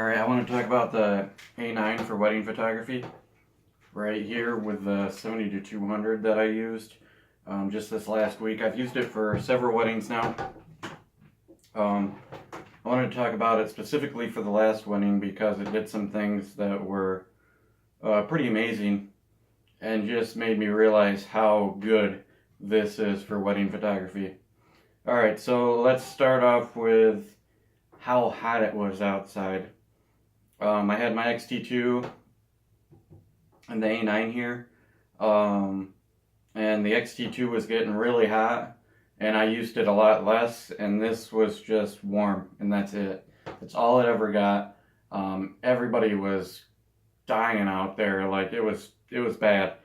Alright, I want to talk about the A9 for wedding photography. Right here with the 70 to 200 that I used just this last week. I've used it for several weddings now. I wanted to talk about it specifically for the last wedding because it did some things that were pretty amazing and just made me realize how good this is for wedding photography. Alright, so let's start off with how hot it was outside. I had my XT2 and the A9 here, and the XT2 was getting really hot, and I used it a lot less, and this was just warm, and that's it. That's all it ever got. Everybody was dying out there, like it was bad.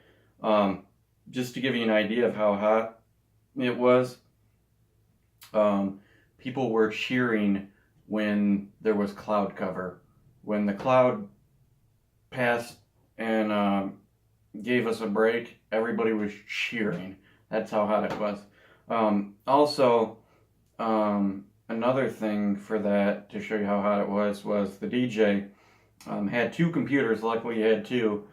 Just to give you an idea of how hot it was, people were cheering when there was cloud cover. When the cloud passed and gave us a break, everybody was cheering. That's how hot it was. Also, another thing for that, to show you how hot it was the DJ had two computers. Luckily he had two.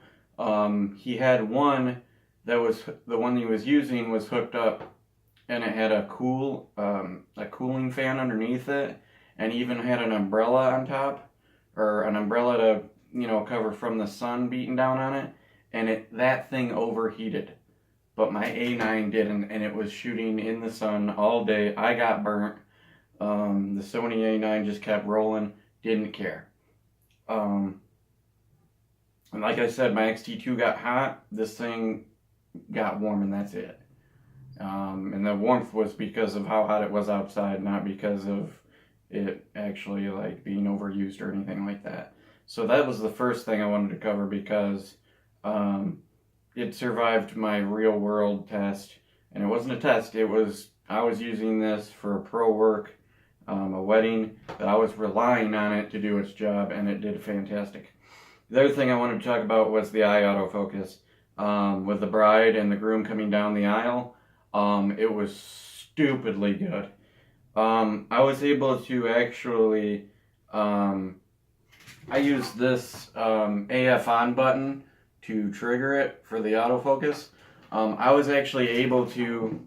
He had one that was, the one he was using was hooked up, and it had a cooling fan underneath it, and even had an umbrella on top, or an umbrella to, cover from the sun beating down on it, and that thing overheated. But my A9 didn't, and it was shooting in the sun all day. I got burnt. The Sony A9 just kept rolling, didn't care. And like I said, my XT2 got hot, this thing got warm, and that's it. And the warmth was because of how hot it was outside, not because of it actually like being overused or anything like that. So that was the first thing I wanted to cover because it survived my real world test, and it wasn't a test. I was using this for pro work, a wedding that I was relying on it to do its job, and it did fantastic. The other thing I wanted to talk about was the eye autofocus. With the bride and the groom coming down the aisle, it was stupidly good. I was able to actually, I used this AF on button to trigger it for the autofocus. I was actually able to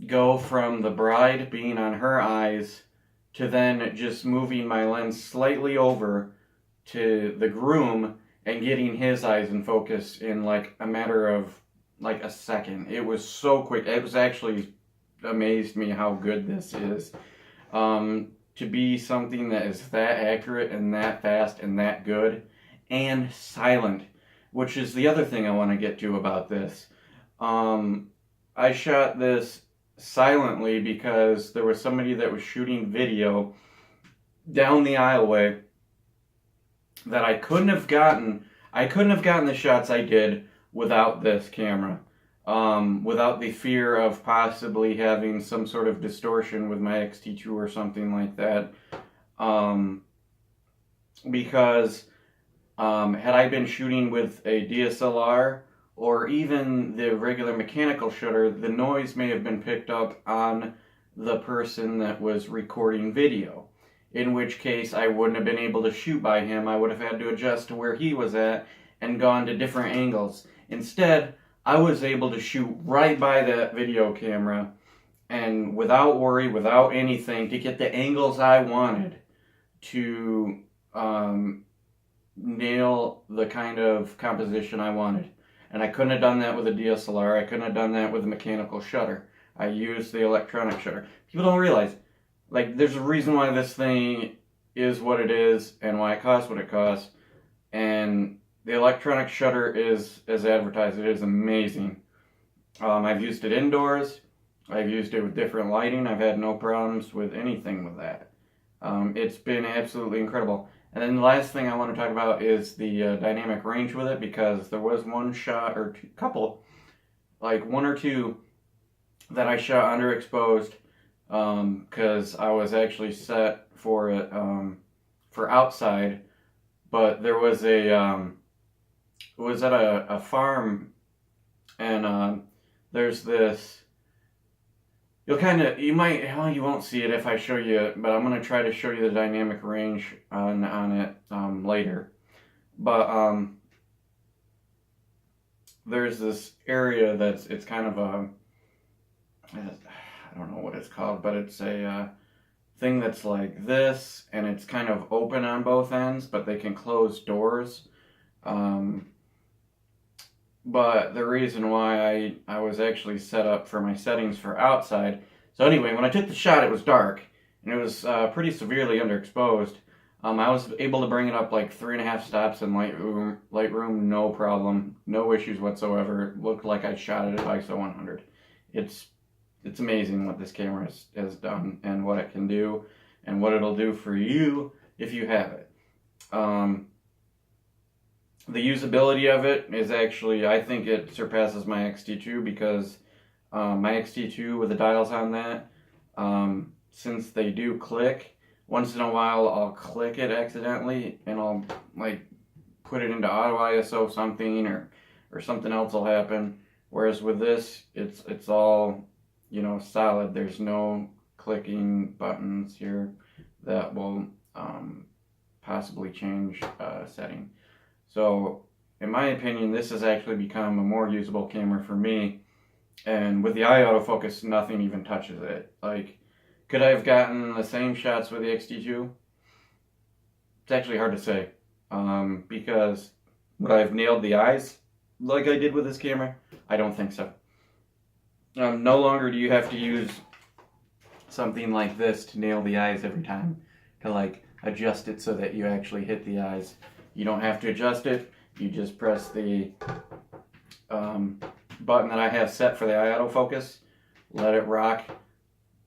go from the bride being on her eyes to then just moving my lens slightly over to the groom and getting his eyes in focus in like a matter of like a second. It was so quick. It was actually amazed me how good this is. To be something that is that accurate and that fast and that good and silent, which is the other thing I want to get to about this. I shot this silently because there was somebody that was shooting video down the aisleway that I couldn't have gotten the shots I did without this camera, without the fear of possibly having some sort of distortion with my XT2 or something like that, because had I been shooting with a DSLR or even the regular mechanical shutter, the noise may have been picked up on the person that was recording video, in which case I wouldn't have been able to shoot by him. I would have had to adjust to where he was at and gone to different angles. Instead, I was able to shoot right by that video camera and without worry, without anything, to get the angles I wanted to nail the kind of composition I wanted. And I couldn't have done that with a DSLR. I couldn't have done that with a mechanical shutter. I used the electronic shutter. People don't realize, like, there's a reason why this thing is what it is and why it costs what it costs. And the electronic shutter is, as advertised, it is amazing. I've used it indoors. I've used it with different lighting. I've had no problems with anything with that. It's been absolutely incredible. And then the last thing I want to talk about is the dynamic range with it, because there was one shot or couple, like one or two, that I shot underexposed because I was actually set for it for outside, but there was was at a farm, and there's this, you might, well, you won't see it if I show you it, but I'm going to try to show you the dynamic range on it later. But there's this area it's kind of I don't know what it's called, but it's a thing that's like this, and it's kind of open on both ends, but they can close doors. But the reason why I was actually set up for my settings for outside. So anyway, when I took the shot, it was dark, and it was pretty severely underexposed. I was able to bring it up like 3.5 stops in Lightroom, no problem, no issues whatsoever. It looked like I shot it at ISO 100. It's amazing what this camera has done and what it can do and what it'll do for you if you have it. The usability of it is actually, I think it surpasses my X-T2 because my X-T2 with the dials on that, since they do click, once in a while I'll click it accidentally and I'll like put it into auto ISO something or something else will happen. Whereas with this, it's all, you know, solid. There's no clicking buttons here that will possibly change setting. So, in my opinion, this has actually become a more usable camera for me. And with the eye autofocus, nothing even touches it. Like, could I have gotten the same shots with the X-T2? It's actually hard to say. Because would I have nailed the eyes like I did with this camera? I don't think so. No longer do you have to use something like this to nail the eyes every time. To like adjust it so that you actually hit the eyes. You don't have to adjust it. You just press the button that I have set for the eye autofocus. Let it rock.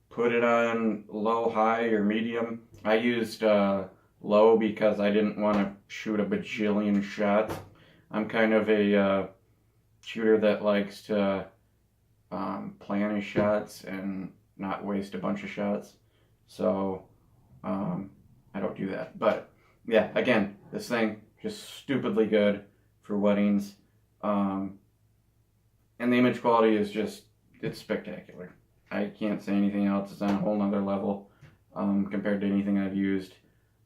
Put it on low, high, or medium. I used low because I didn't want to shoot a bajillion shots. I'm kind of a shooter that likes to plan his shots and not waste a bunch of shots. So I don't do that. But yeah, again, this thing just stupidly good for weddings. And the image quality is just, it's spectacular. I can't say anything else. It's on a whole nother level compared to anything I've used.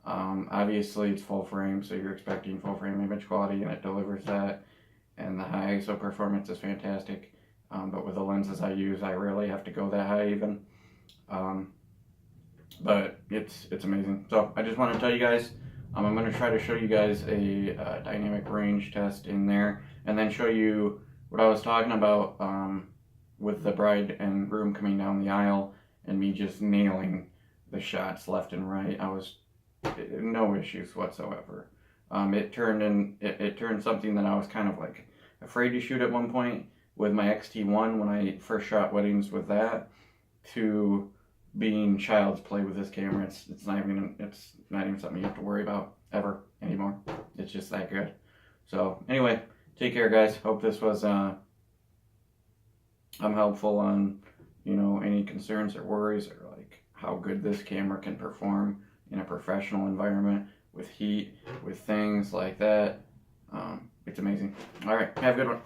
Obviously, it's full frame, so you're expecting full frame image quality, and it delivers that. And the high ISO performance is fantastic. But with the lenses I use, I rarely have to go that high even. But it's amazing. So I just want to tell you guys, I'm going to try to show you guys a dynamic range test in there, and then show you what I was talking about with the bride and groom coming down the aisle and me just nailing the shots left and right. I was no issues whatsoever. It turned something that I was kind of like afraid to shoot at one point with my X-T1 when I first shot weddings with that, to being child's play with this camera. It's not even something you have to worry about ever anymore. It's just that good. So anyway, take care, guys. Hope this was helpful on, you know, any concerns or worries, or like how good this camera can perform in a professional environment with heat, with things like that. It's amazing. All right, have a good one.